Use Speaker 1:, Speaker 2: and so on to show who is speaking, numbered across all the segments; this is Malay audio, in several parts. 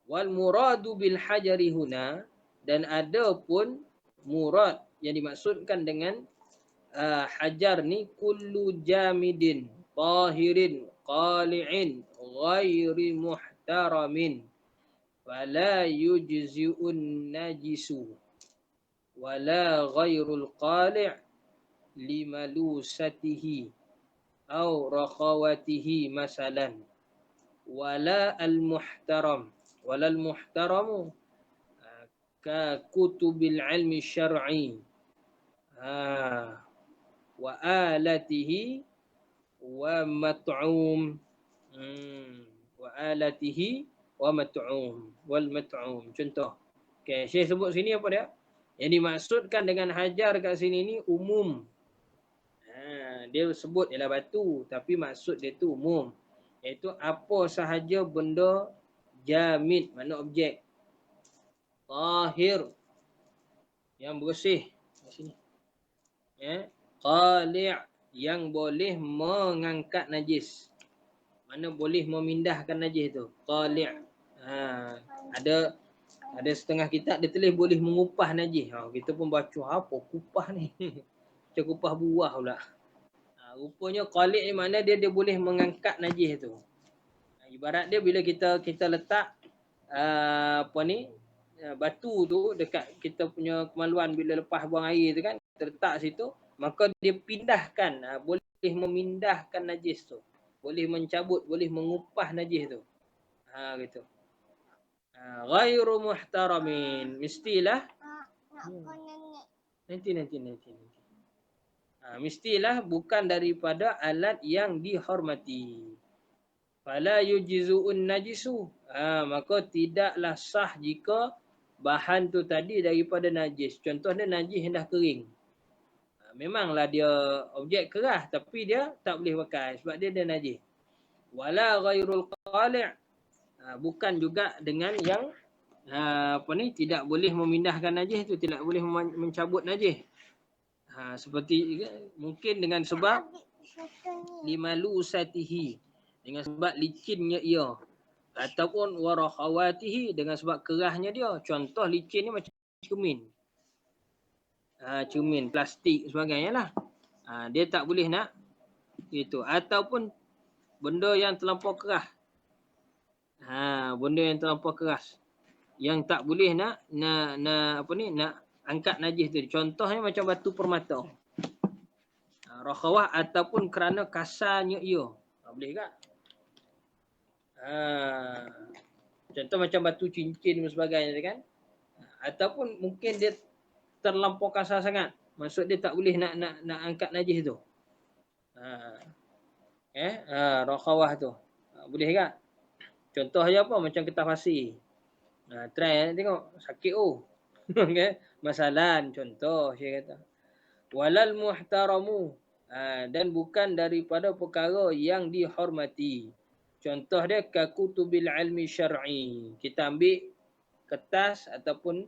Speaker 1: Wal muradu bil hajari huna, dan ada pun murad yang dimaksudkan dengan hajar ni kullu jamidin tahirin qali'in ghairi muhtaramin fala yujzi'un najisu wala ghairul qali' limalusatihi au rakhawatihi masalan wala al muhtaram wala al muhtaramu ka kutubil ilmi syar'i wa alatihi wa mat'um wa alatihi wa mat'um wal mat'um. Contoh, okey, Syekh sebut sini apa dia? Yang dimaksudkan dengan hajar kat sini ni umum. Dia sebut ialah batu, tapi maksud dia tu umum, iaitu apa sahaja benda jamid, makna objek, tahir, yang bersih kat sini, qali' yang boleh mengangkat najis, mana boleh memindahkan najis tu, qali'. Ada setengah kitab dia tulis boleh mengupah najis. Kita pun baca apa kupah ni? Macam kupah buah pula. Rupanya qali' ni makna dia boleh mengangkat najis tu. Ibarat dia bila kita letak batu tu dekat kita punya kemaluan bila lepas buang air tu kan, kita letak situ, maka dia pindahkan, boleh memindahkan najis tu, boleh mencabut, boleh mengupah najis tu. Gitu. Ghairu muhtaramin, mestilah nanti. Mestilah bukan daripada alat yang dihormati. Fala yujzu'un najisu, maka tidaklah sah jika bahan tu tadi daripada najis. Contohnya najis yang dah kering. Memanglah dia objek keras, tapi dia tak boleh pakai sebab dia dah najis. Wala ghairul qali', bukan juga dengan yang tidak boleh memindahkan najis tu, tidak boleh mencabut najis. Seperti mungkin dengan sebab limalusatihi, dengan sebab licinnya ia, ataupun warakhawatihi, dengan sebab kerahnya dia. Contoh licin ni macam cermin, cermin plastik sebagainya lah. Dia tak boleh nak itu. Ataupun benda yang terlampau keras, benda yang terlampau keras yang tak boleh nak angkat najis tu. Contohnya macam batu permata, rakhawah, ataupun kerana kasarnya ia, boleh tak? Contoh macam batu cincin dan sebagainya kan. Ataupun mungkin dia terlampau kasar sangat, maksud dia tak boleh nak angkat najis tu. Rakhawah tu boleh tak? Contoh je apa, macam kertas pasir. Try tengok, sakit okay? Masalah contoh saya kata. Walal muhtaramu, dan bukan daripada perkara yang dihormati. Contoh dia kakutubil ilmi syar'i. Kita ambil kertas ataupun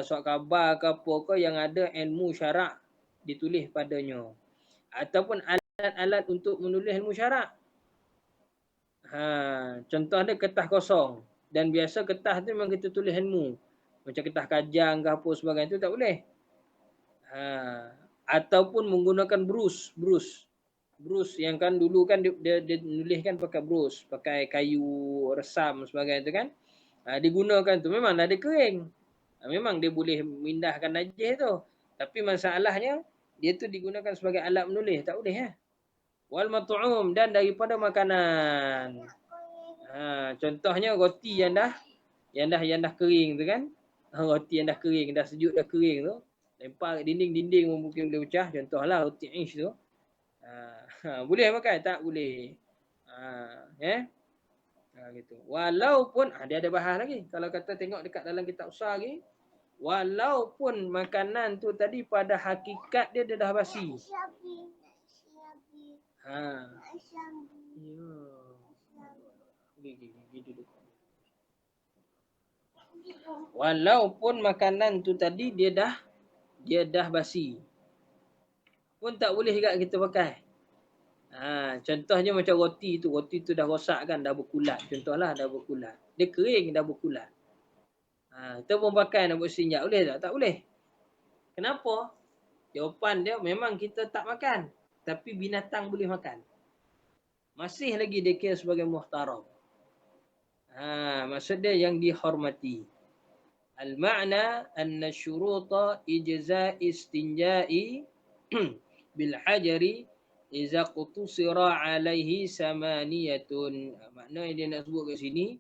Speaker 1: surat khabar ke apa ke yang ada ilmu syarak ditulis padanya, ataupun alat-alat untuk menulis ilmu syarak. Contoh dia kertas kosong, dan biasa kertas tu memang kita tulis ilmu, macam kertas kajang ke apa sebagainya, tu tak boleh. Ataupun menggunakan brus yang kan dulu kan dia nuliskan pakai brus, pakai kayu resam sebagainya tu kan. Digunakan tu memang dah dia kering, memang dia boleh memindahkan najis tu, tapi masalahnya dia tu digunakan sebagai alat menulis, tak boleh. Wal mat'um, dan daripada makanan. Contohnya roti yang dah kering tu kan. Roti yang dah kering, dah sejuk, dah kering tu, lempar kat dinding mungkin boleh pecah. Contohlah roti ish tu. Boleh pakai? Tak boleh. Gitu. Walaupun dia ada bahas lagi. Kalau kata tengok dekat dalam kitab besar lagi, walaupun makanan tu tadi pada hakikat dia dah basi. Walaupun makanan tu tadi dia dah basi, pun tak boleh juga kita pakai. Contohnya macam roti tu dah rosak kan, dah berkulat. Contohlah dah berkulat. Dia kering dah berkulat. Kita pun pakai nak buat istinja, boleh tak? Tak boleh. Kenapa? Jawapan dia memang kita tak makan, tapi binatang boleh makan. Masih lagi dia kira sebagai muhtaram. Maksud dia yang dihormati. Al-ma'na anna syuruta ijza' istinja'i bil hajari iza qutusira alaihi samaniyatun. Makna yang dia nak sebut kat sini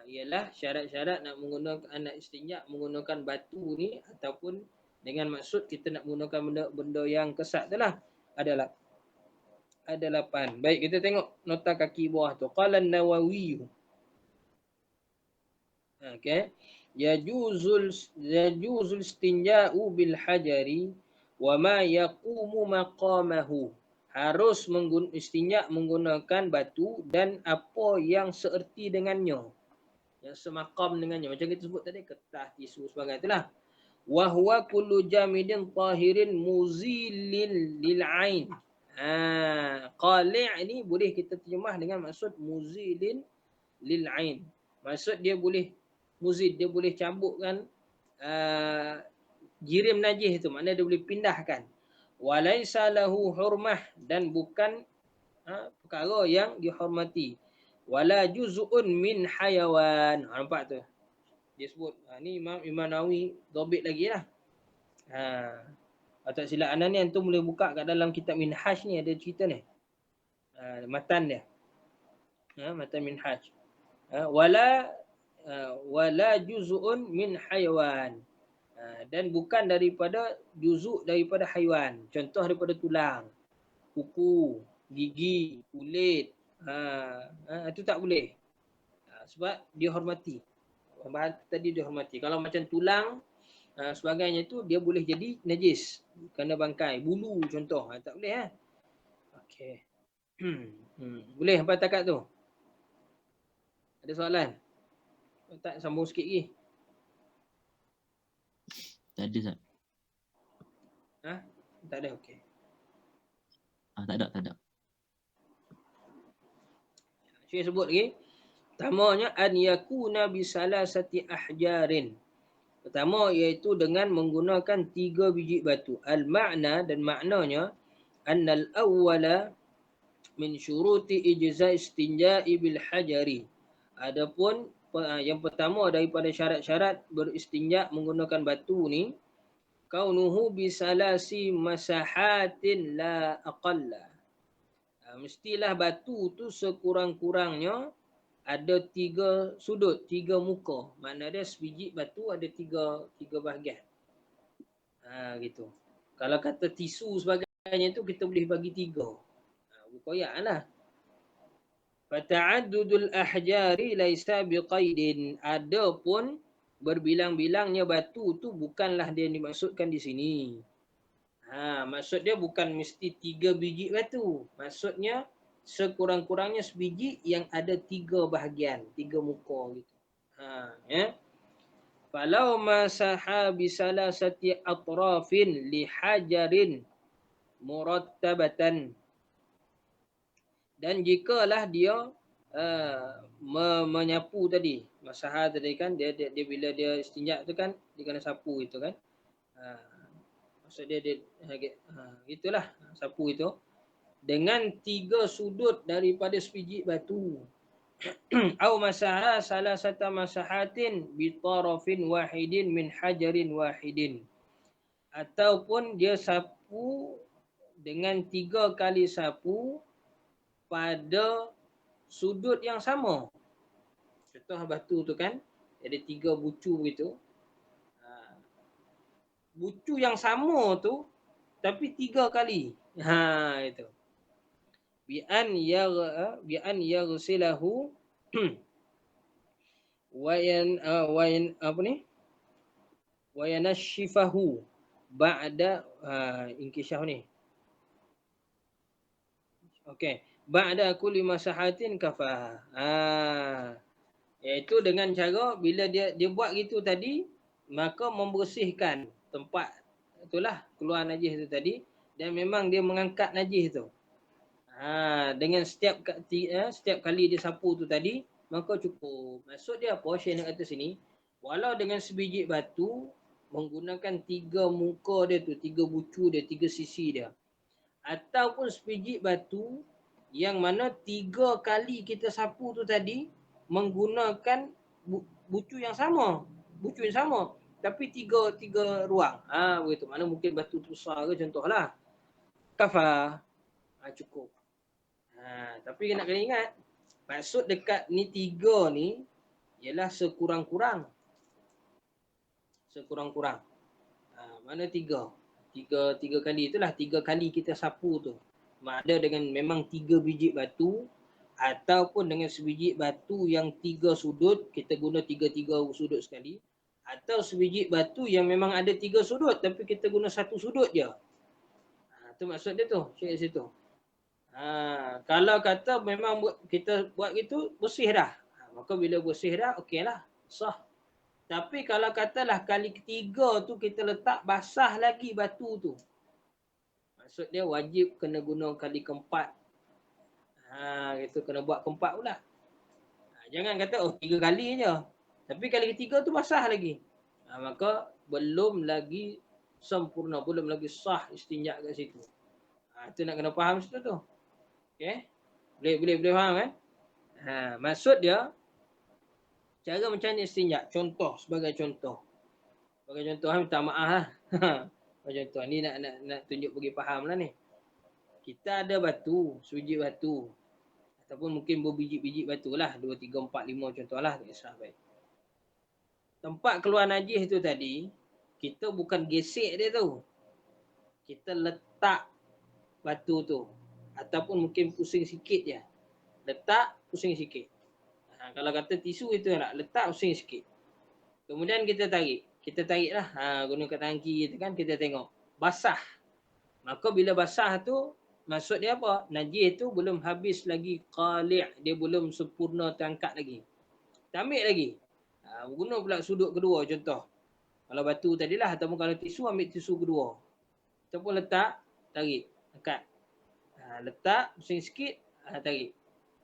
Speaker 1: ialah syarat-syarat nak menggunakan anak istinja' menggunakan batu ni, ataupun dengan maksud kita nak menggunakan benda yang kesat tu lah, ada 8. Baik, kita tengok nota kaki bawah tu. Qala an-Nawawi. Okey. Yajuzul istinja'u bil hajari wa ma yaqumu maqamahu. Harus istinja' menggunakan batu dan apa yang seerti dengannya, yang semakam dengannya. Macam kita sebut tadi, kertas, tisu, sebagainya itulah. Wa huwa kullu jamidin tahirin muzilin lil ain. Qali' ni boleh kita terjemah dengan maksud muzilin lil ain. Maksud dia boleh muzid, dia boleh cabutkan jirim najis tu, maknanya dia boleh pindahkan. Walaisa lahu hurmah, dan bukan perkara yang dihormati. Wala juz'un min hayawan. Nampak tu? Dia sebut. Ni Imam Nawawi dobit lagi lah. Tak silap anda ni, antum boleh buka kat dalam kitab Minhaj ni, ada cerita ni. Matan dia. Matan Minhaj. Wala juz'un min hayawan. Dan bukan daripada juzuk daripada haiwan. Contoh daripada tulang, kuku, gigi, kulit. Itu tak boleh. Sebab dia hormati. Bahan tadi dia hormati. Kalau macam tulang sebagainya tu, dia boleh jadi najis kerana bangkai, bulu contoh. Tak boleh. Okey. Boleh sampai takat tu? Ada soalan? Tak, sambung sikit lagi.
Speaker 2: Tak ada, Ustaz.
Speaker 1: Tak ada, okey.
Speaker 2: Tak ada.
Speaker 1: Saya sebut lagi. Pertamanya, an yakuna bisalasati ahjarin. Pertama iaitu dengan menggunakan 3 biji batu. Al-ma'na, dan maknanya, annal awwala min syuruti ijza' istinja'i bil hajari. Adapun yang pertama daripada syarat-syarat beristinja' menggunakan batu ni, kaunuhu bisalasi masahatin la aqalla. Mestilah batu tu sekurang-kurangnya ada 3 sudut, 3 muka. Makna dia sebiji batu ada 3 bahagian. Gitu. Kalau kata tisu sebagainya tu, kita boleh bagi 3. Berkoyaklah. Fata'addudul ahjari laisa biqaidin. Adapun berbilang-bilangnya batu tu bukanlah dia dimaksudkan di sini. Maksud dia bukan mesti 3 biji batu. Maksudnya sekurang-kurangnya sebiji yang ada 3 bahagian, 3 muka gitu. Falau masaha bisalasati atrafin li hajarin murattabatan. Dan jikalah dia menyapu tadi, masaha tadi kan, dia bila dia istinja tu kan, dia kena sapu itu kan. Maksud dia itulah sapu itu dengan 3 sudut daripada sebiji batu. Au masaha salasata masahatin bi tarafin wahidin min hajarin wahidin. Ataupun dia sapu dengan 3 kali sapu pada sudut yang sama. Contoh batu tu kan, ada 3 bucu gitu. Bucu yang sama tu tapi 3 kali. Itu. Bi an yaghsilahu wa yanashifahu ba'da inkishaf ni. Okey. Ba'da kulli masahatin kafah. Iaitu dengan cara bila dia buat gitu tadi, maka membersihkan tempat itulah keluar najis tu tadi, dan memang dia mengangkat najis tu. Dengan setiap kali dia sapu tu tadi, maka cukup. Maksud dia apa? Syekh nak kata sini, walau dengan sebiji batu menggunakan 3 muka dia tu, 3 bucu dia, 3 sisi dia. Ataupun sebiji batu yang mana 3 kali kita sapu tu tadi menggunakan bucu yang sama. Bucu yang sama. Tapi 3 ruang. Begitu. Mana mungkin batu tu besar ke contohlah. Kafah. Cukup. Tapi nak kena ingat, maksud dekat ni 3 ni ialah sekurang-kurang. Sekurang-kurang. Mana 3? 3 kali itulah 3 kali kita sapu tu. Ada dengan memang 3 biji batu ataupun dengan sebiji batu yang 3 sudut, kita guna 3 sudut sekali, atau sebiji batu yang memang ada 3 sudut tapi kita guna 1 sudut je. Tu maksud dia tu, syekh situ. Kalau kata memang kita buat gitu bersih dah. Maka bila bersih dah okeylah, sah. Tapi kalau katalah kali ketiga tu kita letak basah lagi batu tu. Maksud dia wajib kena guna kali keempat. Gitu kena buat keempat pula. Jangan kata 3 kali je. Tapi kali ketiga tu basah lagi. Maka belum lagi sempurna, belum lagi sah istinja kat situ. Itu nak kena faham situ tu. Okey. Boleh faham kan? Maksud dia cara macam ni istinja. Contoh, sebagai contoh. Minta maaf lah. Contoh ni nak tunjuk bagi faham lah ni. Kita ada batu, sebiji batu. Ataupun mungkin berbiji-biji batu lah. 2, 3, 4, 5 contoh lah. Tak kisah baik. Tempat keluar najis tu tadi, kita bukan gesek dia tu. Kita letak batu tu. Ataupun mungkin pusing sikit je. Letak, pusing sikit. Kalau kata tisu itu nak letak, pusing sikit. Kemudian kita tarik. Kita tarik lah. Guna kat tangan kiri tu kan, kita tengok. Basah. Maka bila basah tu, maksud dia apa? Najis tu belum habis lagi qali'. Dia belum sempurna terangkat lagi. Kita ambil lagi. Guna pula sudut kedua contoh. Kalau batu tadilah, ataupun kalau tisu, ambil tisu kedua. Ataupun letak, tarik. Angkat. Letak, pusing sikit, tarik.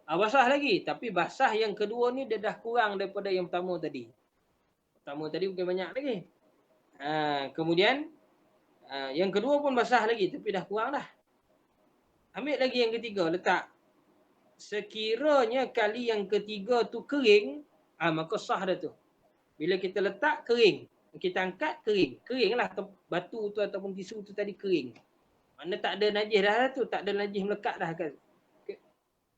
Speaker 1: Basah lagi. Tapi basah yang kedua ni dia dah kurang daripada yang pertama tadi. Pertama tadi bukan banyak lagi. Kemudian, yang kedua pun basah lagi. Tapi dah kurang dah. Ambil lagi yang ketiga, letak. Sekiranya kali yang ketiga tu kering, maka sah dah tu. Bila kita letak, kering. Kita angkat, kering. Keringlah batu tu ataupun tisu tu tadi kering. Mana tak ada najis dah tu. Tak ada najis melekat dah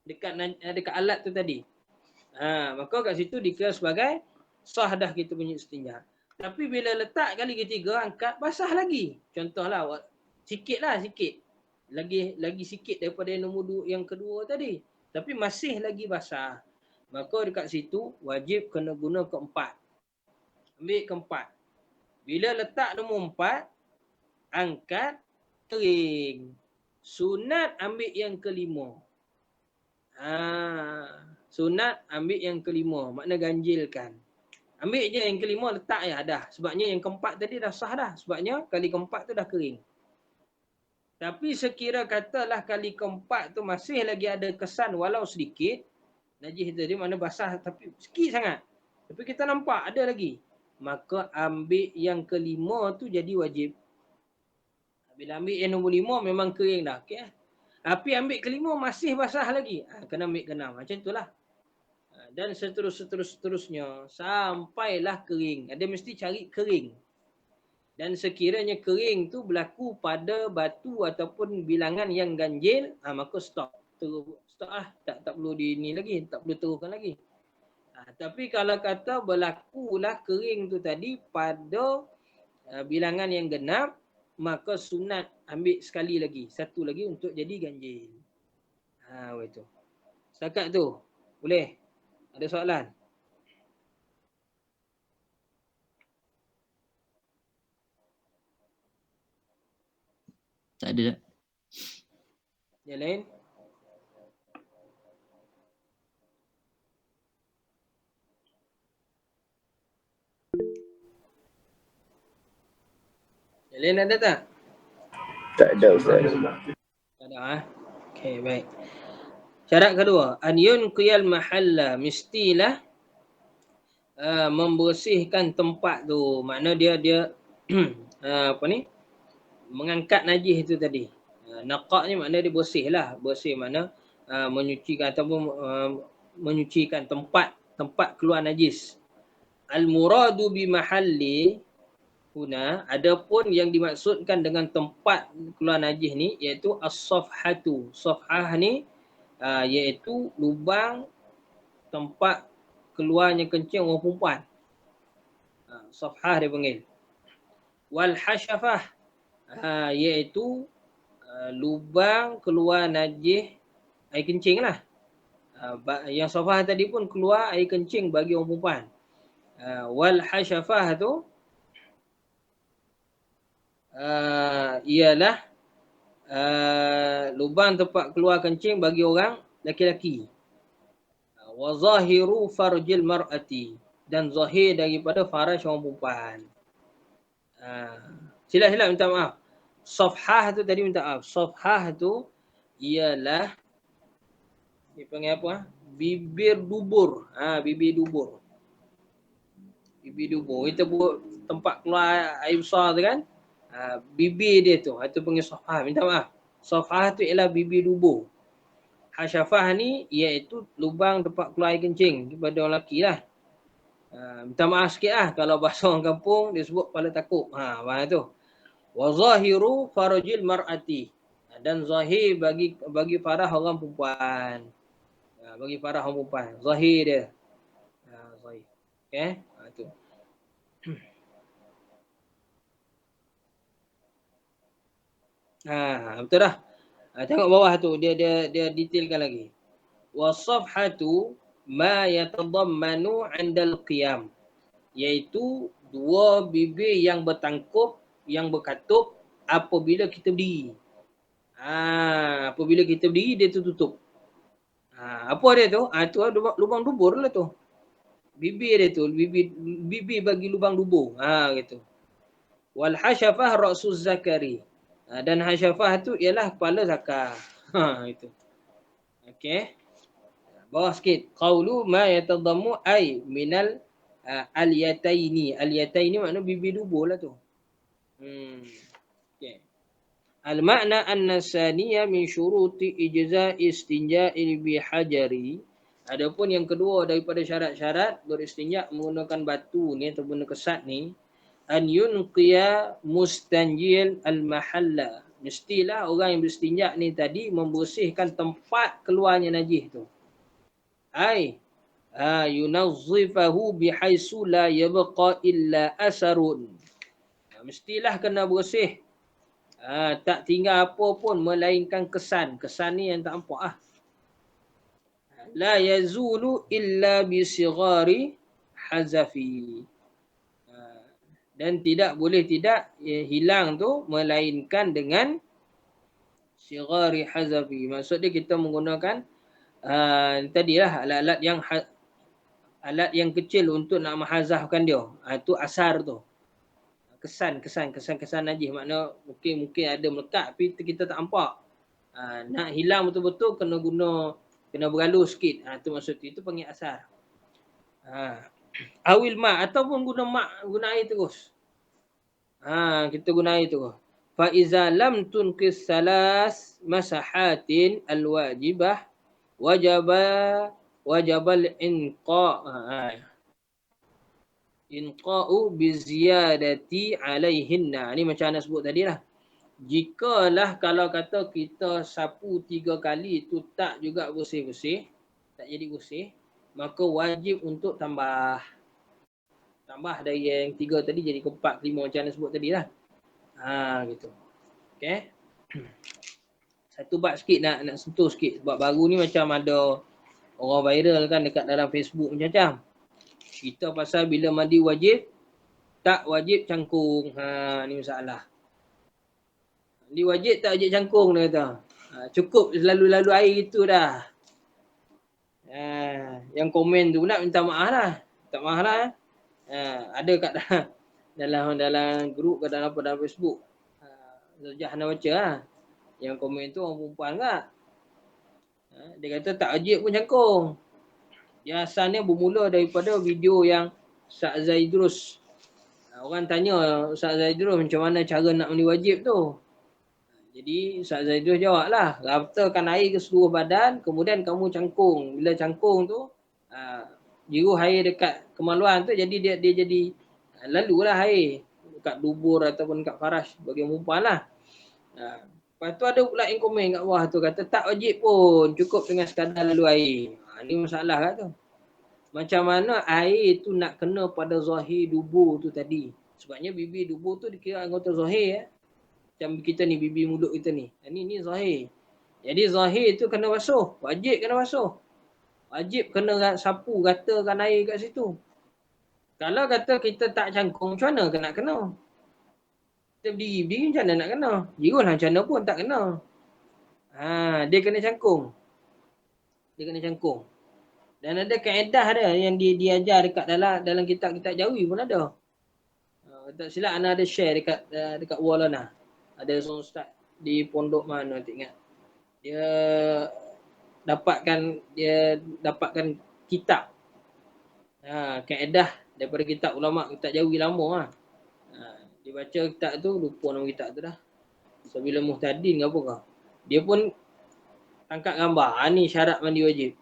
Speaker 1: dekat alat tu tadi. Maka kat situ dikira sebagai sah dah kita punya istinja. Tapi bila letak kali ketiga, angkat, basah lagi. Contohlah, sikit. Lagi sikit daripada yang kedua tadi. Tapi masih lagi basah. Maka dekat situ wajib kena guna keempat. Ambil keempat. Bila letak nombor 4, angkat, kering. Sunat ambil yang kelima. Sunat ambil yang kelima. Makna ganjilkan. Ambil je yang kelima, letak je dah. Sebabnya yang keempat tadi dah sah dah. Sebabnya kali keempat tu dah kering. Tapi sekira katalah kali keempat tu masih lagi ada kesan walau sedikit. Najis tadi mana basah tapi sikit sangat. Tapi kita nampak ada lagi. Maka ambil yang kelima tu jadi wajib. Bila ambil yang nombor 5 memang kering dah. Okay? Tapi ambil kelima masih basah lagi. Kena ambil keenam. Macam itulah. Dan seterusnya sampailah kering. Dia mesti cari kering. Dan sekiranya kering tu berlaku pada batu ataupun bilangan yang ganjil, maka stop. Stop lah. Tak perlu ni lagi. Tak perlu teruskan lagi. Tapi kalau kata berlakulah kering tu tadi pada bilangan yang genap, maka sunat ambil sekali lagi. Satu lagi untuk jadi ganjil. Itu. Setakat tu. Boleh? Ada soalan?
Speaker 2: Tak ada tak?
Speaker 1: Yang lain? Yang lain ada tak?
Speaker 3: Tak ada Ustaz.
Speaker 1: Tak ada. Okay, baik. Syarat kedua, an yunqiyal mahalla, mestilah membersihkan tempat tu. Makna dia apa ni? Mengangkat najis itu tadi. Naqa' ni makna dia bersihlah. Bersih makna menyucikan ataupun menyucikan tempat keluar najis. Al-muradu bi mahalli huna, adapun yang dimaksudkan dengan tempat keluar najis ni iaitu as-safhatu. Safhah ni iaitu lubang tempat keluarnya kencing orang perempuan. Safhah dia panggil. Wal hasyafah iaitu lubang keluar najis air kencing lah. Yang safhah tadi pun keluar air kencing bagi orang perempuan. Wal hasyafah tu ialah lubang tempat keluar kencing bagi orang lelaki-lelaki. Wa zahiru farjil mar'ati, dan zahir daripada faraj orang perempuan. Silap minta maaf. Safhah tu tadi minta maaf. Safhah tu ialah dipanggil apa? Bibir dubur. Bibir dubur. Bibir dubur. Kita buat tempat keluar air besar tu kan? Bibir dia tu. Itu panggil safhah. Minta maaf. Safhah tu ialah bibir dubur. Hasyafah ni iaitu lubang tempat keluar air kencing kepada orang lelaki lah. Minta maaf sikit lah. Kalau bahasa orang kampung dia sebut kepala takuk. Bahasa tu. Wa zahiru farajil mar'ati, dan zahir bagi farah orang perempuan. Bagi farah orang perempuan. Zahir dia. Zahir. Okay. Tu. Betul dah. Tengok bawah tu. Dia detailkan lagi. Wasafhatu ma yatadammanu 'indal qiyam, iaitu dua bibir yang bertangkup, yang berkatup apabila kita berdiri. Apabila kita berdiri dia tutup. Apa dia tu? Tu lubang dubur lah tu. Bibir dia tu, bibir bagi lubang dubur. Gitu. Wal hasyafah ra'suz zakari. Dan hasyafah tu ialah kepala zakar. Itu. Okey. Bawah sikit. Qaulu ma yatadammu ay minal al-yataini. Al-yataini makna bibir dubur lah tu. Okay. Al-makna anna saniya min syuruti ijza' istinja'i bi hajari. Adapun yang kedua daripada syarat-syarat beristinja' menggunakan batu ni atau benda kesat ni, an yunqiya mustanjil al-mahalla. Mestilah orang yang beristinja' ni tadi membersihkan tempat keluarnya najis tu. Ai yunazzifahu bihaisu la yabqa illa asarun. Mestilah kena bersih. Tak tinggal apa pun melainkan kesan. Kesan ni yang tak nampak lah. La yazulu illa bisighari hazafi. Dan tidak boleh hilang tu melainkan dengan sighari hazafi. Maksud dia kita menggunakan tadilah alat yang kecil untuk nak menghazafkan dia. Itu asar tu. Kesan najis. Makna mungkin ada melekat tapi kita tak nampak. Nak hilang betul-betul kena bergalu sikit. Itu maksud itu panggil asar. Awil ma' ataupun guna air terus. Kita guna air terus. Fa iza lam tunqis salas masahatin alwajibah wajabal inqa'u biziyadati alaihinna. Ni macam Ana sebut tadi lah. Jikalah kalau kata kita sapu 3 kali tu tak juga bersih-bersih, tak jadi bersih, maka wajib untuk tambah dari yang 3 tadi jadi ke 4, 5 macam Ana sebut tadi lah. Gitu. Okay. Satu bab sikit nak sentuh sikit. Sebab baru ni macam ada orang viral kan dekat dalam Facebook macam-macam. Kita pasal bila mandi wajib, tak wajib cangkung. Ni masalah. Mandi wajib tak wajib cangkung dia kata. Cukup lalu-lalu air itu dah. Yang komen tu pula minta maaf lah. Minta maaf lah. Ada kat dalam grup ke dalam Facebook. Sejak Ana baca lah. Yang komen tu orang perempuan kat. Dia kata tak wajib pun cangkung. Yang asalnya bermula daripada video yang Ustaz Zaidrus. Orang tanya Ustaz Zaidrus macam mana cara nak mandi wajib tu. Jadi Ustaz Zaidrus jawab lah. Ratakan air ke seluruh badan, kemudian kamu cangkung. Bila cangkung tu, jiru air dekat kemaluan tu, jadi dia jadi lalulah air dekat dubur ataupun dekat farash bagi perempuan lah. Lepas tu ada pula yang komen kat bawah tu kata tak wajib pun, cukup dengan sekadar lalu air. Ni masalah kat tu. Macam mana air tu nak kena pada zahir dubur tu tadi. Sebabnya bibir dubur tu dikira anggota zahir. Macam kita ni, bibir mulut kita ni. Ni zahir. Jadi zahir tu kena basuh. Wajib kena basuh. Wajib kena sapu, ratakan air kat situ. Kalau kata kita tak cangkung, macam mana nak kena? Kita berdiri macam mana nak kena? Jirulah macam mana pun tak kena. Dia kena cangkung. Dia kena cangkung. Dan ada kaedah dia yang diajar dekat dalam kitab-kitab Jawi pun ada. Tak silap Ana ada share dekat wall Ana. Ada seorang ustaz di pondok mana tak ingat. Dia dapatkan kitab. Kaedah daripada kitab ulama, kitab Jawi lama lah. Dia baca kitab tu, lupa nama kitab tu dah. Sabila Muhtadin ke apa kah. Dia pun tangkap gambar. Ni syarat mandi wajib.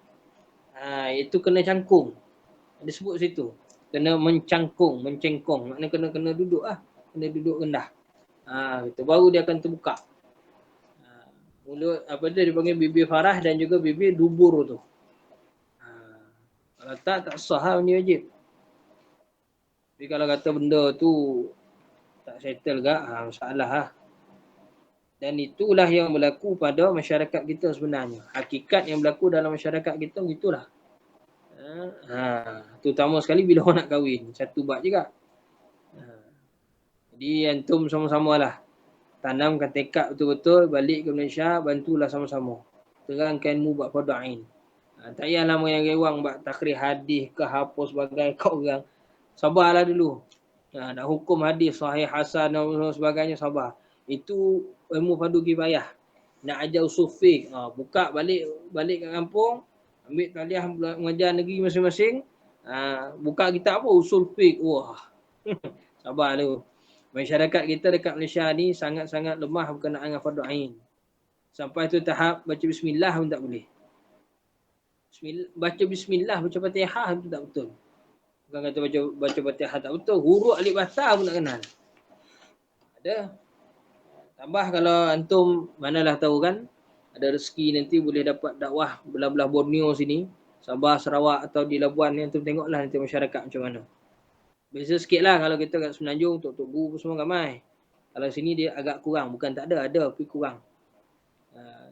Speaker 1: Itu kena cangkung. Dia sebut situ. Kena mencangkung, mencengkong. Maknanya kena duduk lah. Kena duduk rendah. Itu baru dia akan terbuka. Mulut apa dia dipanggil bibir farah dan juga bibir dubur tu. Kalau tak sah lah mandi wajib. Tapi kalau kata benda tu tak settle ke, masalah lah. Dan itulah yang berlaku pada masyarakat kita sebenarnya. Hakikat yang berlaku dalam masyarakat kita gitulah. Terutama sekali bila orang nak kahwin. Satu bab juga. Jadi antum sama-sama lah. Tanamkan tekad betul-betul, balik ke Malaysia, bantulah sama-sama. Terangkan mu buat fardu ain. Tak payahlah yang rewang buat takrih hadis ke apa sebagai kau orang. Sabarlah dulu. Nak hukum hadis sahih hasan dan sebagainya, sabar. Itu ilmu fardu kifayah. Nak ajar usul fiqh, buka balik ke kampung, ambil taliah mengajar negeri masing-masing, buka kitab apa usul fiqh. Wah. Sabar dulu. Masyarakat kita dekat Malaysia ni sangat-sangat lemah berkenaan dengan fardu ain. Sampai tu tahap baca bismillah pun tak boleh. Baca bismillah, baca Fatihah tu tak betul. Bukan kata baca Fatihah tak betul, huruf alif bata pun tak kenal. Ada. Tambah kalau antum manalah tahu kan, ada rezeki nanti boleh dapat dakwah belah-belah Borneo sini, Sabah, Sarawak atau di Labuan ni, antum tengoklah nanti masyarakat macam mana. Beza sikit lah kalau kita kat Semenanjung, Tok Guru semua ramai. Kalau sini dia agak kurang, bukan tak ada tapi kurang.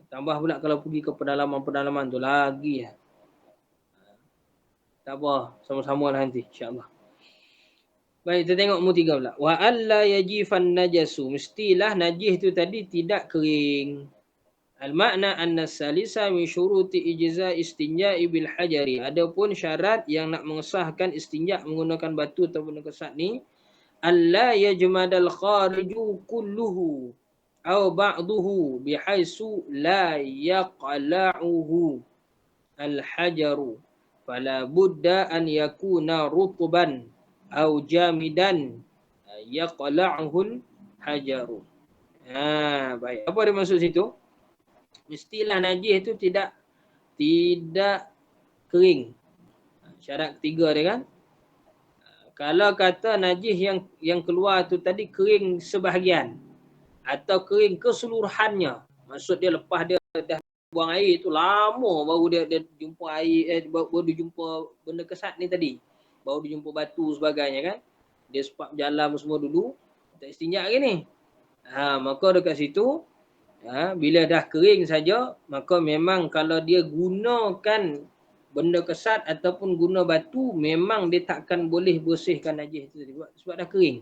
Speaker 1: Tambah pula kalau pergi ke pedalaman-pedalaman tu lagi lah. Tak apa, sama-sama lah nanti insyaAllah. Baik, kita tengok nombor 3 pula. Wa alla yajifan najasu. Mestilah najis tu tadi tidak kering. Al-makna anna salisa min syuruti ijza istinja'i bil hajari. Adapun syarat yang nak mengesahkan istinja' menggunakan batu atau benda kesat ni, alla yajmadal khariju kulluhu aw ba'duhu bihaisu la yaqla'uhu al-hajaru. Fala budda an yakuna rutban aw jamidan yaqla'uhu al-hajaru. Baik. Apa dia maksud situ? Mestilah najis itu tidak kering. Syarat ketiga dia kan. Kalau kata najis yang keluar tu tadi kering sebahagian atau kering keseluruhannya, maksud dia lepas dia dah buang air tu lama baru dia jumpa air, baru dia jumpa benda kesat ni tadi, baru dia jumpa batu sebagainya kan, dia sebab jalan semua dulu, tak istinja lagi ni. Maka dekat situ bila dah kering saja, maka memang kalau dia gunakan benda kesat ataupun guna batu, memang dia takkan boleh bersihkan najis itu tadi sebab dah kering.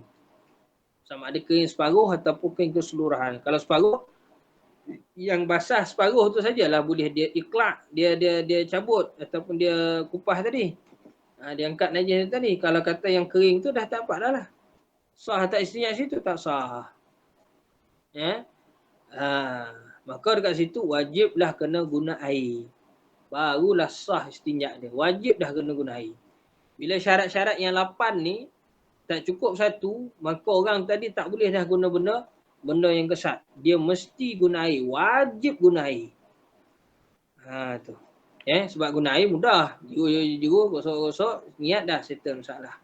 Speaker 1: Sama ada kering separuh ataupun kering keseluruhan. Kalau separuh, yang basah separuh tu sajalah boleh dia iklak, dia cabut ataupun dia kupas tadi. Dia angkat najis tadi. Kalau kata yang kering tu dah tak dapat dah lah. Sah tak istinja situ? Tak sah. Maka dekat situ wajiblah kena guna air. barulah sah istinja dia. Wajib dah kena guna air. Bila syarat-syarat yang 8 ni tak cukup satu, maka orang tadi tak boleh dah guna benda yang kesat. Dia mesti guna air. Wajib guna air. Tu. Sebab guna air mudah. Jiru, gosok-gosok, niat dah settle masalah.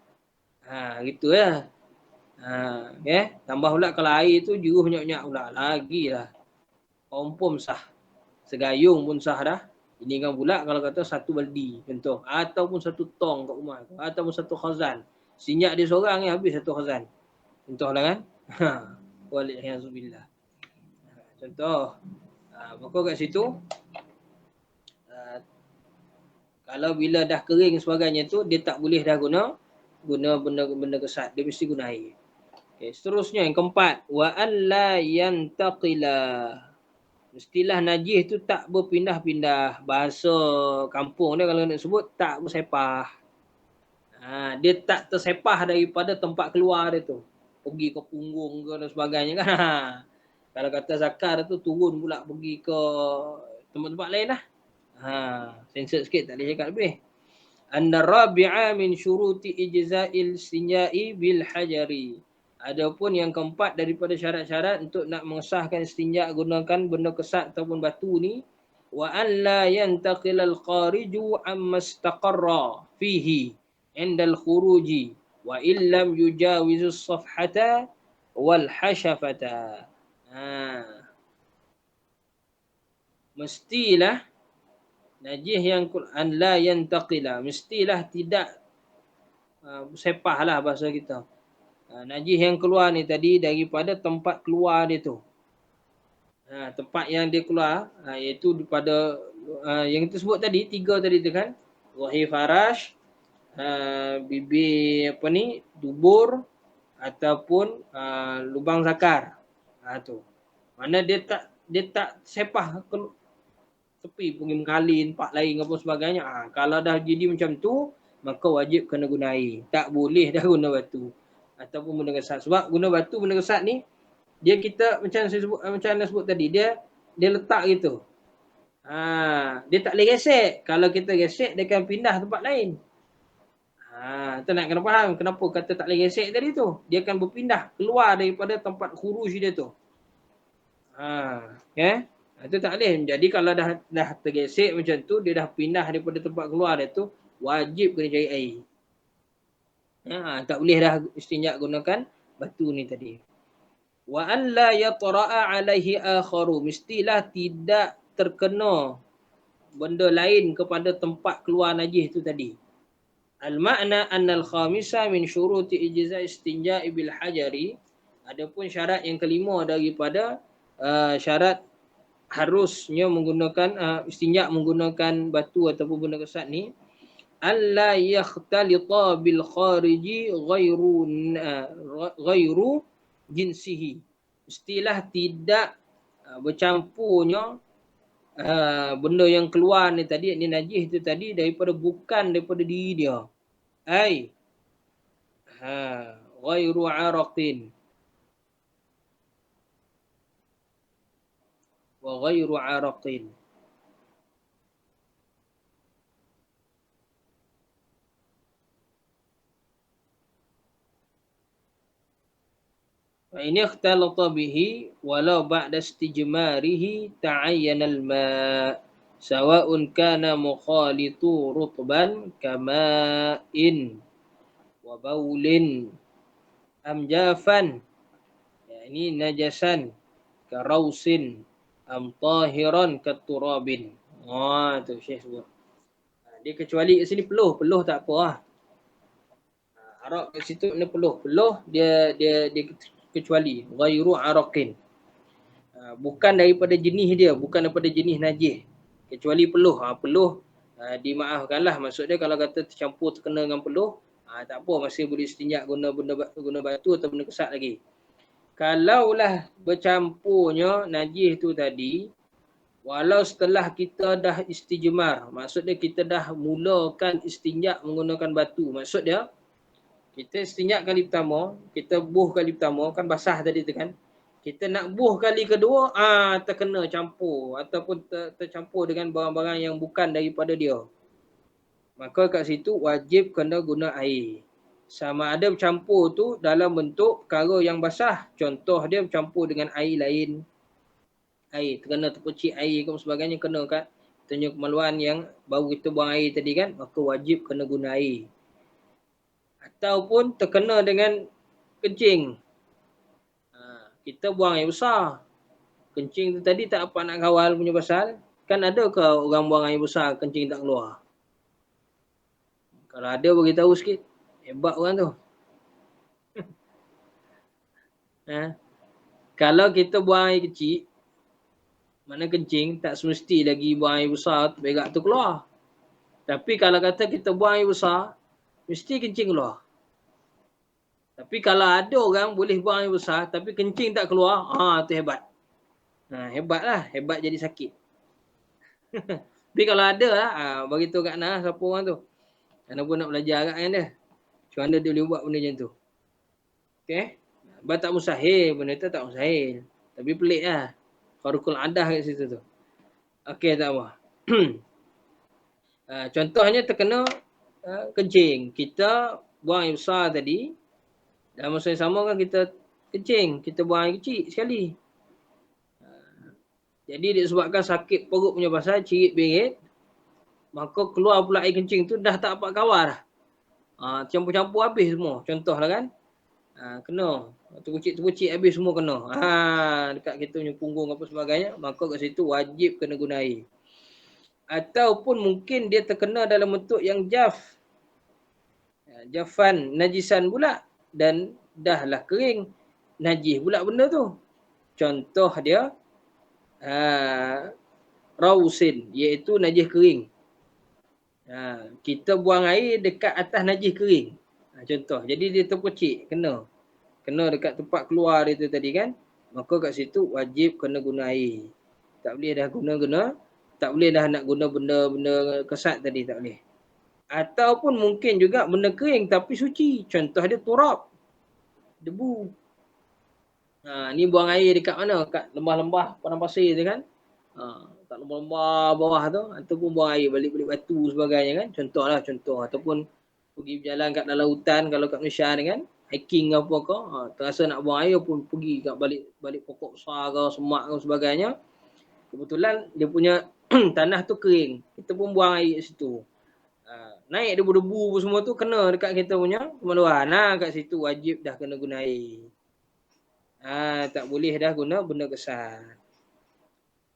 Speaker 1: Gitu ya. Tambah pula kalau air tu jiru nyak-nyak pula. Lagilah. Kompom sah. Segayung pun sah dah. Ini kan pula kalau kata satu baldi contoh. Ataupun satu tong kat rumah. Ataupun satu khazan. Sinyak dia seorang ni habis satu khazan. Contohlah kan. Waliyahzubillah. Contoh. Maka kat situ. Kalau bila dah kering sebagainya tu, dia tak boleh dah guna benda kesat. Dia mesti guna air. Okay, seterusnya yang keempat. Wa an la yantaqila. Mestilah najis tu tak berpindah-pindah. Bahasa kampung dia kalau nak sebut, tak bersepah. Dia tak tersepah daripada tempat keluar dia tu. Pergi ke punggung ke dan sebagainya kan. Kalau kata zakar tu turun pula pergi ke tempat-tempat lain lah. Sensor sikit tak boleh cakap lebih. An-rabi'a min syuruti ijza'il istinja'i bil hajari. Adapun yang keempat daripada syarat-syarat untuk nak mengesahkan istinja gunakan benda kesat ataupun batu ni, wa an la yantaqil al-khariju amma istaqarra fihi indal khuruji wa illam yujawizu as-safhata wal hashafata. Mestilah najis yang Quran la yantaqila, mestilah tidak sepah lah bahasa kita. Najis yang keluar ni tadi daripada tempat keluar dia tu. Tempat yang dia keluar iaitu daripada yang kita sebut tadi, 3 tadi tu kan. Zahir farash, bibir dubur ataupun lubang zakar. Tu. Mana dia tak sepah tepi pergi mengalin tempat lain apa sebagainya. Kalau dah jadi macam tu, maka wajib kena guna air. Tak boleh dah guna batu ataupun benda kesat. Sebab guna batu benda kesat ni dia kita macam anda sebut tadi, dia letak gitu. Dia tak boleh gesek. Kalau kita gesek dia akan pindah tempat lain. Kita nak kena faham kenapa kata tak boleh gesek tadi tu. Dia akan berpindah keluar daripada tempat khuruj dia tu. Itu tak boleh. Jadi kalau dah tergesek macam tu, dia dah pindah daripada tempat keluar dia tu, wajib kena cari air. Tak boleh dah istinja gunakan batu ni tadi. Wa an la yatra'a alaihi akharu. Mestilah tidak terkena benda lain kepada tempat keluar najis tu tadi. Al-makna annal khamisa min syuruti ijza' istinja'i bil hajari. Adapun syarat yang kelima daripada syarat harusnya menggunakan istinja' menggunakan batu ataupun benda kesat ni, alla yakhtalita bil khariji ghairu jinsihi. Mestilah tidak bercampurnya benda yang keluar ni tadi, ni najis tu tadi bukan daripada diri dia. Ghairu araqin wa ghairu araqin. Fa in ikhtalata bihi walau ba'da istijmarihi ta'ayyana al-ma' sawa'un kana mukhalitu rutban kama'in wa baulin am jafan, yakni najasan karausin am tahiran katurabin. Tu Syekh sebut. Dia kecuali kat sini peluh tak apa lah. Arak kat situ ni peluh dia kecuali ghairu araqin. Bukan daripada jenis dia, bukan daripada jenis najis. Kecuali peluh. Peluh dimaafkanlah. Maksud dia kalau kata tercampur terkena dengan peluh, tak apa, masih boleh istinja guna batu atau benda kesat lagi. Kalaulah bercampurnya najis tu tadi, walau setelah kita dah istijmar, maksud dia kita dah mulakan istinja menggunakan batu. Maksud dia kita istinja kali pertama, kita buh kali pertama kan basah tadi tu kan. Kita nak buh kali kedua, terkena campur ataupun tercampur dengan barang-barang yang bukan daripada dia. Maka kat situ wajib kena guna air. Sama ada bercampur tu dalam bentuk perkara yang basah. Contoh dia bercampur dengan air lain. Air, terkena terpercik air ke sebagainya, kena kat tanya kemaluan yang baru kita buang air tadi kan, maka wajib kena guna air. Ataupun terkena dengan kencing. Kita buang air besar. Kencing tu tadi tak apa nak kawal punya pasal. Kan ada ke orang buang air besar kencing tak keluar? Kalau ada beritahu sikit. Hebat orang tu. Kalau kita buang air kecil, mana kencing tak semesti lagi buang air besar berak tu keluar. Tapi kalau kata kita buang air besar, mesti kencing keluar. Tapi kalau ada orang boleh buang air besar tapi kencing tak keluar, tu hebat. Hebatlah, hebat jadi sakit. Tapi kalau ada lah, beritahu kat Nah siapa orang tu. Ana pun nak belajar kat dia. Macam mana dia boleh buat benda macam tu. Okey. Sebab tak mustahil, benda tu tak mustahil. Tapi pelik lah. Kharukul adah kat situ tu. Okey, tak apa. Contohnya terkena kencing. Kita buang air besar tadi. Dalam masa yang sama kan kita kencing. Kita buang air kecil sekali. Jadi disebabkan sakit perut punya pasal, cirit-birit, maka keluar pula air kencing tu dah tak dapat kawal dah. Campur-campur habis semua. Contoh lah kan. Kena. Terpucik habis semua kena. Dekat kita punya punggung apa sebagainya. Maka kat situ wajib kena guna air. Ataupun mungkin dia terkena dalam bentuk yang jaf. Jafan, najisan pula. Dan dah lah kering. Najis pula benda tu. Contoh dia. Rausin, iaitu najis kering. Kita buang air dekat atas najis kering. Contoh, jadi dia terpercik, kena dekat tempat keluar dia tu tadi kan. Maka kat situ wajib kena guna air. Tak boleh dah guna, tak boleh dah nak guna benda-benda kesat tadi, tak boleh. Ataupun mungkin juga benda kering tapi suci. Contoh dia turab, debu. Ni buang air dekat mana? Kat lembah-lembah padang pasir tu kan. Kat lembah-lembah bawah tu. Ataupun buang air balik-balik batu sebagainya kan. Contoh. Ataupun pergi berjalan kat dalam hutan kalau kat Malaysia ni kan. Hiking apa ke. Terasa nak buang air pun pergi kat balik pokok besar ke, semak ke sebagainya. Kebetulan dia punya tanah tu kering. Kita pun buang air kat situ. Naik debu-debu semua tu kena dekat kita punya kemaluan. Kat situ wajib dah kena guna air. Tak boleh dah guna benda kesat.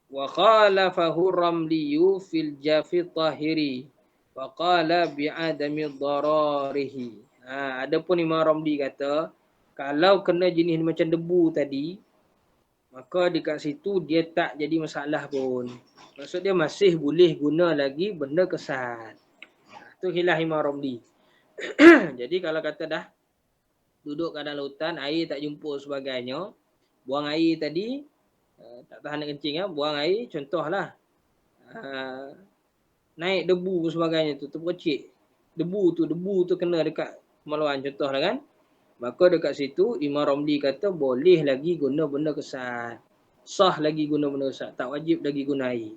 Speaker 1: Wa khalafahu ramliyu fil jafi tahiri wa qala bi'adami dararihi. Adapun Imam Ramli kata kalau kena jenis macam debu tadi, maka dekat situ dia tak jadi masalah pun. Maksud dia masih boleh guna lagi benda kesat. Itu khilaf Imam Ramli. Jadi kalau kata dah duduk kat dalam hutan, air tak jumpa sebagainya, buang air tadi, tak tahan nak kencing, buang air, contohlah, naik debu sebagainya tu, terpercik. Debu tu kena dekat kemaluan, contohlah kan. Maka dekat situ, Imam Ramli kata boleh lagi guna benda kesat. Sah lagi guna benda kesat, tak wajib lagi guna air.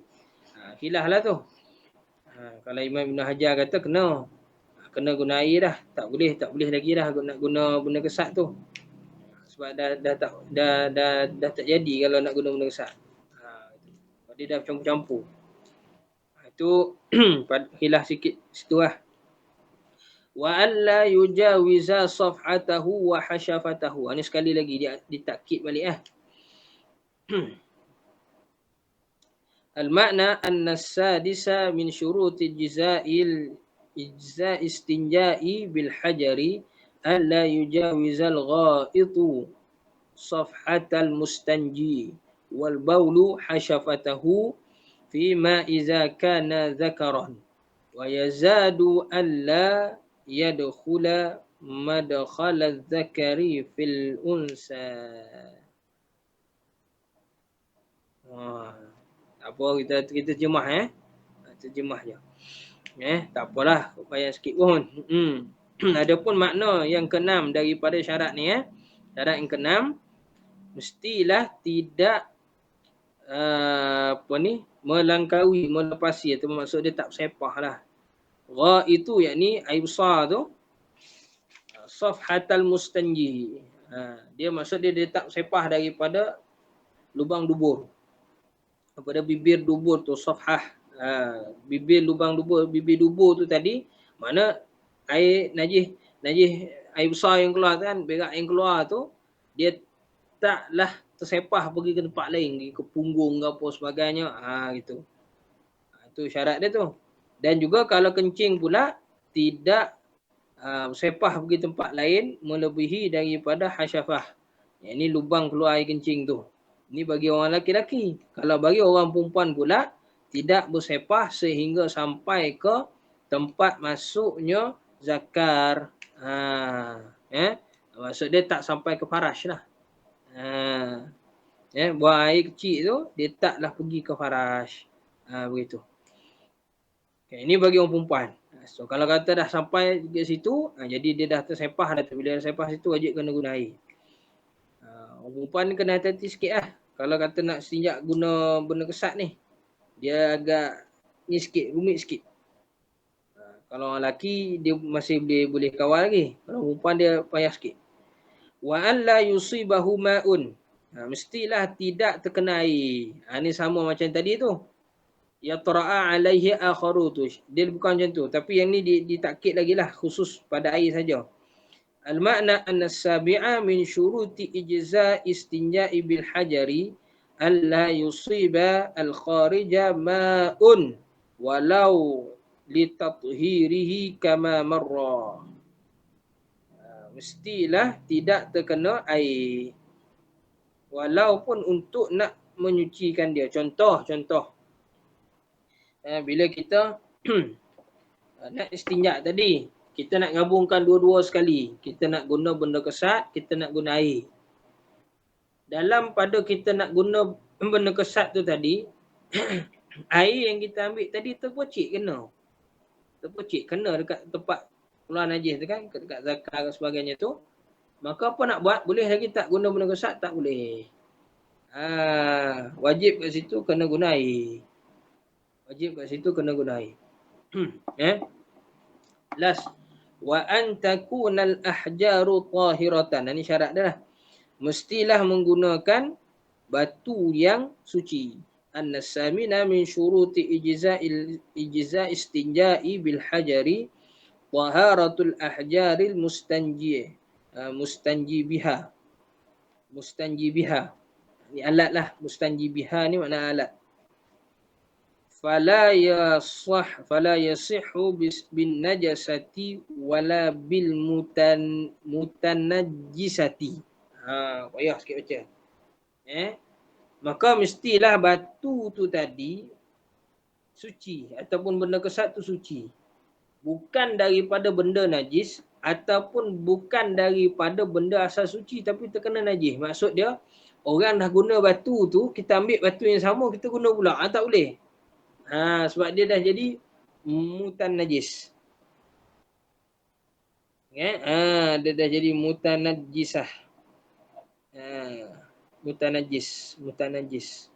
Speaker 1: Khilaf lah tu. Kalau Imam Ibn Hajar kata kena guna air dah, tak boleh lagi dah nak guna benda kesat tu. Sebab dah tak jadi kalau nak guna benda kesat. Dia dah campur-campur. Itu khilaf sikit situ lah. Wa alla yujawiza safhatahu wa hasyafatahu. Ini sekali lagi dia ditakkid balik . Al-makna anna as-sadisa min syuruti ijza' istinja'i bil hajari alla yujawizal ghaitu safhatal mustanji wal baulu hasyafatahu fima iza kana dhakaran wa yazadu alla yadkhula madkhala dhakari fil unsa. Tak apa, kita terjemah terjemah je. Tak apalah, payah sikit pun. Adapun makna yang keenam daripada syarat ni, syarat yang keenam, mestilah tidak melangkaui, melepasi, atau maksud dia tak bersepah lah. Itu yakni aibsa tu safhatal mustanji. Dia maksud dia tak bersepah daripada lubang dubur. Daripada bibir dubur tu safhah. Bibir lubang dubur, bibir dubur tu tadi mana air najis air besar yang keluar tu kan, berak yang keluar tu dia taklah tersepah pergi ke tempat lain, pergi ke punggung ke apa sebagainya. Gitu. Itu syarat dia tu. Dan juga kalau kencing pula tidak bersepah pergi tempat lain melebihi daripada hasyafah. Yang ini lubang keluar air kencing tu. Ini bagi orang lelaki-lelaki. Kalau bagi orang perempuan pula tidak bersepah sehingga sampai ke tempat masuknya zakar. Maksud dia tak sampai ke farash lah. Buang air kecil tu dia taklah pergi ke farash. Begitu. Okay, ini bagi orang perempuan. So kalau kata dah sampai ke situ, jadi dia dah tersepah dah. Bila dah tersepah situ wajib kena guna air. Orang perempuan ni kena hati-hati sikit lah. Kalau kata nak setinjak guna benda kesat ni, dia agak ni sikit, rumit sikit. Kalau orang lelaki dia masih boleh kawal lagi. Kalau perempuan dia payah sikit. Wa an la yusibahu ma'un. Mestilah tidak terkena air. Ni sama macam tadi tu. Ya tara'a alaihi akharu tu. Dia bukan macam tu. Tapi yang ni ditakkid lagi lah. Khusus pada air saja. Al-makna anna sabi'a min syuruti ijza' istinja'i bil hajari alla yusiba al-kharija ma'un walau litathhirihi kama marra. Mestilah tidak terkena air. Walaupun untuk nak menyucikan dia. Contoh. Bila kita nak istinja tadi, kita nak gabungkan dua-dua sekali. Kita nak guna benda kesat, kita nak guna air. Dalam pada kita nak guna benda kesat tu tadi, air yang kita ambil tadi terpocik kena. Terpocik kena dekat tempat keluar najis tu kan, dekat zakar dan sebagainya tu. Maka apa nak buat? Boleh lagi tak guna benda kesat? Tak boleh. Wajib kat situ kena guna air. Last. Wa an takunal ahjaru tahiratan. Ini syarat dia lah. Mestilah menggunakan batu yang suci. An-nasamina min syuruti ijza' istinja'i bil hajari taharatul ahjaril mustanji biha. Mustanji biha. Ini alat lah. Mustanji biha ni makna alat. Fala yasihhu bin najasati wala bil mutanajjisati. Payah sikit baca. Maka mestilah batu tu tadi suci ataupun benda kesat tu suci. Bukan daripada benda najis ataupun bukan daripada benda asal suci tapi terkena najis. Maksud dia orang dah guna batu tu, kita ambil batu yang sama kita guna pula. Tak boleh. Sebab dia dah jadi mutan najis. Dia dah jadi mutanajjisah. Mutanajis.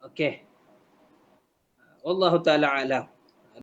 Speaker 1: Okey. Wallahu ta'ala alam.